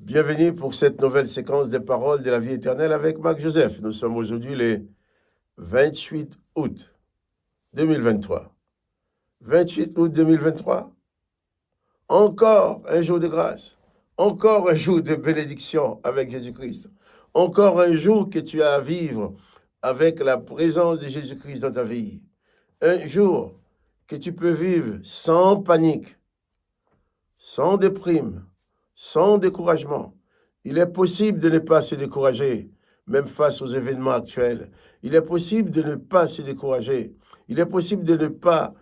Bienvenue pour cette nouvelle séquence des paroles de la vie éternelle avec Marc Joseph. Nous sommes aujourd'hui le 28 août 2023. 28 août 2023, encore un jour de grâce, encore un jour de bénédiction avec Jésus-Christ, encore un jour que tu as à vivre avec la présence de Jésus-Christ dans ta vie. Un jour que tu peux vivre sans panique, sans déprime, sans découragement. Il est possible de ne pas se décourager, même face aux événements actuels. Il est possible de ne pas se décourager. Il est possible de ne pas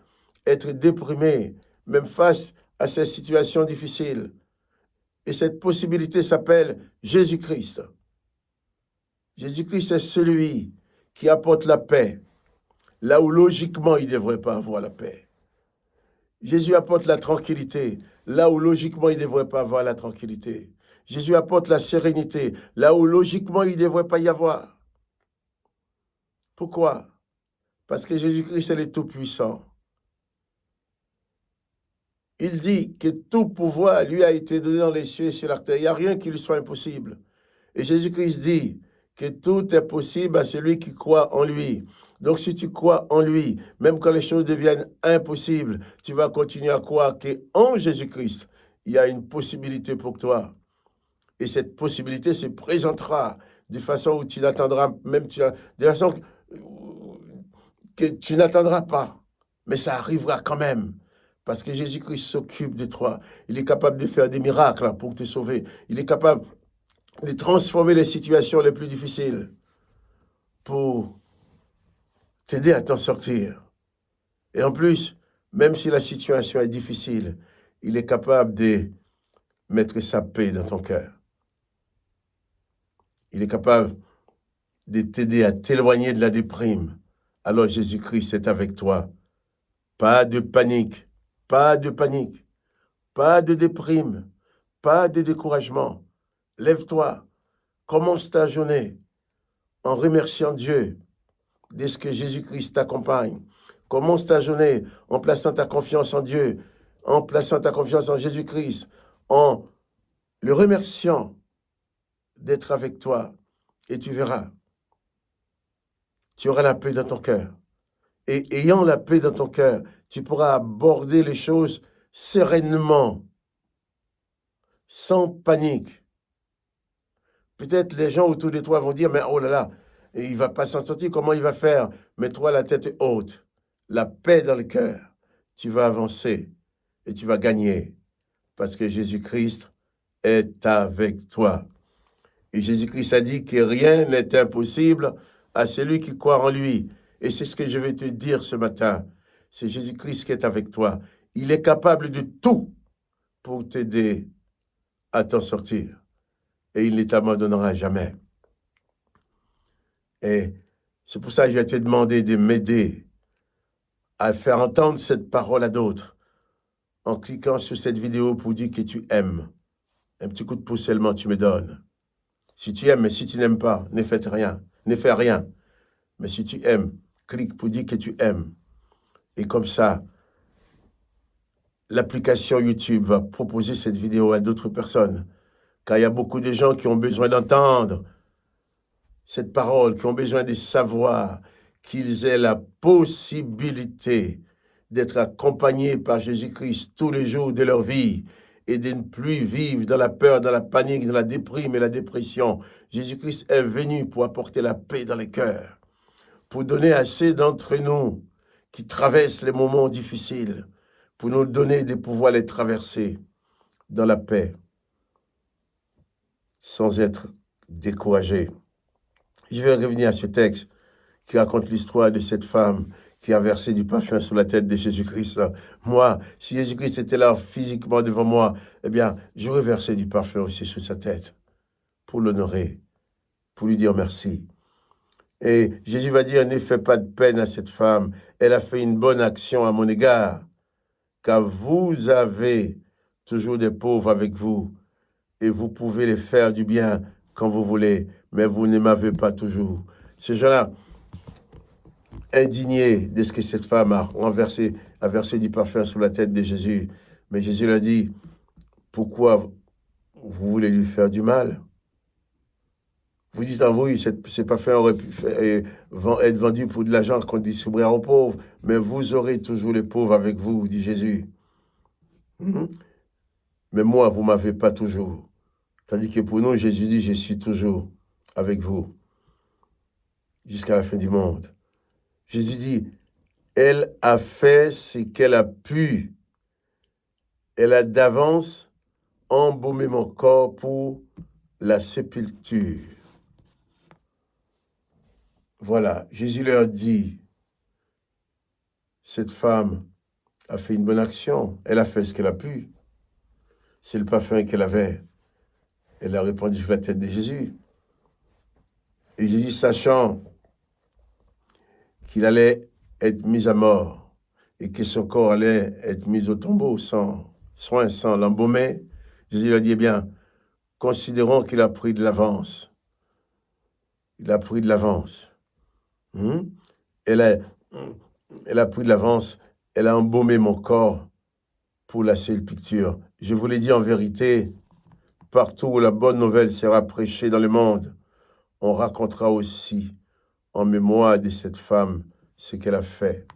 être déprimé, même face à ces situations difficiles. Et cette possibilité s'appelle Jésus-Christ. Jésus-Christ est celui qui apporte la paix, là où logiquement il ne devrait pas avoir la paix. Jésus apporte la tranquillité, là où logiquement il ne devrait pas avoir la tranquillité. Jésus apporte la sérénité, là où logiquement il ne devrait pas y avoir. Pourquoi? Parce que Jésus-Christ est le Tout-Puissant. Il dit que tout pouvoir lui a été donné dans les cieux et sur la terre. Il n'y a rien qui lui soit impossible. Et Jésus-Christ dit que tout est possible à celui qui croit en lui. Donc si tu crois en lui, même quand les choses deviennent impossibles, tu vas continuer à croire qu'en Jésus-Christ, il y a une possibilité pour toi. Et cette possibilité se présentera de façon où tu n'attendras même, de façon que tu n'attendras pas. Mais ça arrivera quand même. Parce que Jésus-Christ s'occupe de toi. Il est capable de faire des miracles pour te sauver. Il est capable de transformer les situations les plus difficiles pour t'aider à t'en sortir. Et en plus, même si la situation est difficile, il est capable de mettre sa paix dans ton cœur. Il est capable de t'aider à t'éloigner de la déprime. Alors Jésus-Christ est avec toi. Pas de panique, pas de panique, pas de déprime, pas de découragement. Lève-toi, commence ta journée en remerciant Dieu de ce que Jésus-Christ t'accompagne. Commence ta journée en plaçant ta confiance en Dieu, en plaçant ta confiance en Jésus-Christ, en le remerciant d'être avec toi. Et tu verras, tu auras la paix dans ton cœur. Et ayant la paix dans ton cœur, tu pourras aborder les choses sereinement, sans panique. Peut-être les gens autour de toi vont dire, mais oh là là, il ne va pas s'en sortir, comment il va faire? Mais toi, la tête haute, la paix dans le cœur, tu vas avancer et tu vas gagner parce que Jésus-Christ est avec toi. Et Jésus-Christ a dit que rien n'est impossible à celui qui croit en lui. Et c'est ce que je vais te dire ce matin. C'est Jésus-Christ qui est avec toi. Il est capable de tout pour t'aider à t'en sortir. Et il ne t'abandonnera jamais. Et c'est pour ça que je vais te demander de m'aider à faire entendre cette parole à d'autres en cliquant sur cette vidéo pour dire que tu aimes. Un petit coup de pouce seulement tu me donnes. Si tu aimes, mais si tu n'aimes pas, ne fais rien. Ne fais rien. Mais si tu aimes, clique pour dire que tu aimes. Et comme ça, l'application YouTube va proposer cette vidéo à d'autres personnes. Car il y a beaucoup de gens qui ont besoin d'entendre cette parole, qui ont besoin de savoir qu'ils aient la possibilité d'être accompagnés par Jésus-Christ tous les jours de leur vie et de ne plus vivre dans la peur, dans la panique, dans la déprime et la dépression. Jésus-Christ est venu pour apporter la paix dans les cœurs, pour donner à ceux d'entre nous qui traversent les moments difficiles, pour nous donner de pouvoir les traverser dans la paix, sans être découragés. Je vais revenir à ce texte qui raconte l'histoire de cette femme qui a versé du parfum sur la tête de Jésus-Christ. Moi, si Jésus-Christ était là physiquement devant moi, eh bien, j'aurais versé du parfum aussi sur sa tête pour l'honorer, pour lui dire merci. Et Jésus va dire, ne fais pas de peine à cette femme. Elle a fait une bonne action à mon égard, car vous avez toujours des pauvres avec vous et vous pouvez les faire du bien quand vous voulez, mais vous ne m'avez pas toujours. Ces gens-là, indignés de ce que cette femme a versé du parfum sur la tête de Jésus. Mais Jésus leur dit, pourquoi vous voulez lui faire du mal. Vous dites en vous, ces parfums auraient pu être vendus pour de l'argent qu'on distribuera aux pauvres, mais vous aurez toujours les pauvres avec vous, dit Jésus. Mais moi, vous ne m'avez pas toujours. Tandis que pour nous, Jésus dit, je suis toujours avec vous jusqu'à la fin du monde. Jésus dit, elle a fait ce qu'elle a pu. Elle a d'avance embaumé mon corps pour la sépulture. Voilà, Jésus leur dit, cette femme a fait une bonne action, elle a fait ce qu'elle a pu. C'est le parfum qu'elle avait. Elle a répandu sur la tête de Jésus. Et Jésus, sachant qu'il allait être mis à mort et que son corps allait être mis au tombeau sans soin, sans l'embaumer, Jésus lui a dit, eh bien, considérons qu'il a pris de l'avance. Il a pris de l'avance. Elle a pris de l'avance, elle a embaumé mon corps pour la sépulture. Je vous l'ai dit en vérité, partout où la bonne nouvelle sera prêchée dans le monde, on racontera aussi en mémoire de cette femme ce qu'elle a fait.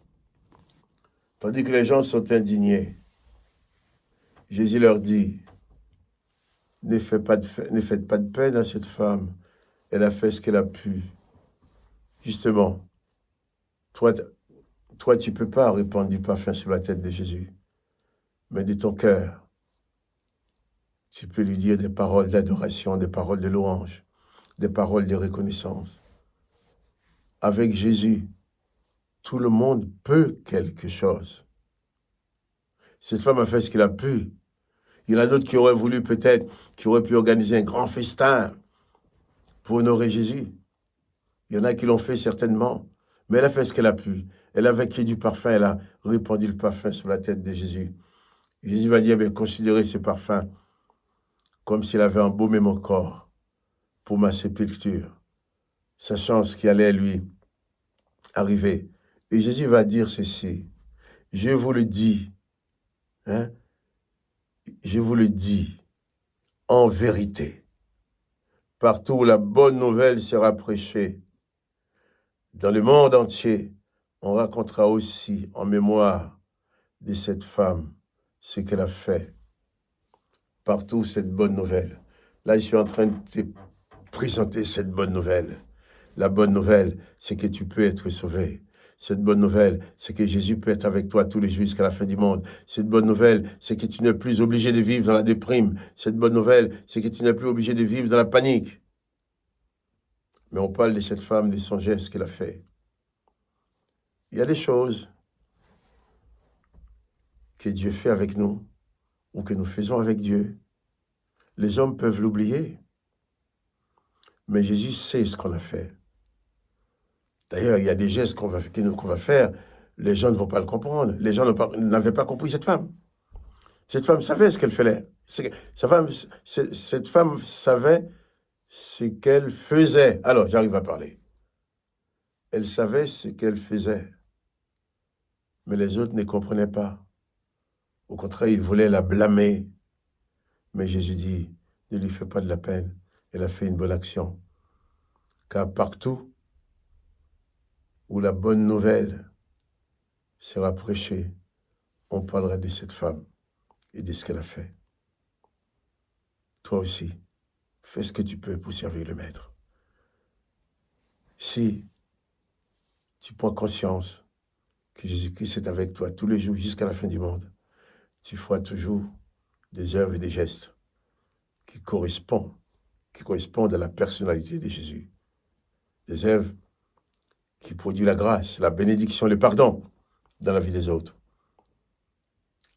Tandis que les gens sont indignés, Jésus leur dit, ne faites pas de peine à cette femme, elle a fait ce qu'elle a pu. Justement, toi, tu ne peux pas répandre du parfum sur la tête de Jésus, mais de ton cœur, tu peux lui dire des paroles d'adoration, des paroles de louange, des paroles de reconnaissance. Avec Jésus, tout le monde peut quelque chose. Cette femme a fait ce qu'elle a pu. Il y en a d'autres qui auraient voulu peut-être, qui auraient pu organiser un grand festin pour honorer Jésus. Il y en a qui l'ont fait certainement, mais elle a fait ce qu'elle a pu. Elle a vaincu du parfum, elle a répandu le parfum sur la tête de Jésus. Jésus va dire, bien, considérez ce parfum comme s'il avait embaumé mon corps pour ma sépulture, sachant ce qui allait lui arriver. Et Jésus va dire ceci, je vous le dis, je vous le dis en vérité, partout où la bonne nouvelle sera prêchée, dans le monde entier, on racontera aussi en mémoire de cette femme ce qu'elle a fait. Partout cette bonne nouvelle. Là, je suis en train de te présenter cette bonne nouvelle. La bonne nouvelle, c'est que tu peux être sauvé. Cette bonne nouvelle, c'est que Jésus peut être avec toi tous les jours jusqu'à la fin du monde. Cette bonne nouvelle, c'est que tu n'es plus obligé de vivre dans la déprime. Cette bonne nouvelle, c'est que tu n'es plus obligé de vivre dans la panique. Mais on parle de cette femme, de son geste qu'elle a fait. Il y a des choses que Dieu fait avec nous ou que nous faisons avec Dieu. Les hommes peuvent l'oublier. Mais Jésus sait ce qu'on a fait. D'ailleurs, il y a des gestes qu'on va faire, les gens ne vont pas le comprendre. Les gens n'avaient pas compris cette femme. Cette femme savait ce qu'elle faisait. Cette femme savait ce qu'elle faisait. Alors, j'arrive à parler. Elle savait ce qu'elle faisait. Mais les autres ne comprenaient pas. Au contraire, ils voulaient la blâmer. Mais Jésus dit, ne lui fais pas de la peine. Elle a fait une bonne action. Car partout où la bonne nouvelle sera prêchée, on parlera de cette femme et de ce qu'elle a fait. Toi aussi, fais ce que tu peux pour servir le Maître. Si tu prends conscience que Jésus-Christ est avec toi tous les jours jusqu'à la fin du monde, tu feras toujours des œuvres et des gestes qui correspondent à la personnalité de Jésus. Des œuvres qui produisent la grâce, la bénédiction, le pardon dans la vie des autres.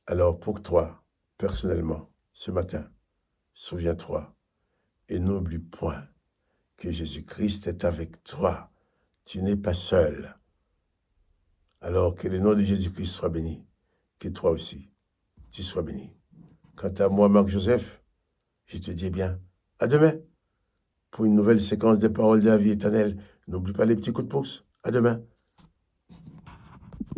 Alors pour toi, personnellement, ce matin, souviens-toi et n'oublie point que Jésus-Christ est avec toi. Tu n'es pas seul. Alors que le nom de Jésus-Christ soit béni, que toi aussi, tu sois béni. Quant à moi, Marc-Joseph, je te dis bien, à demain pour une nouvelle séquence des paroles de la vie éternelle. N'oublie pas les petits coups de pouce. À demain.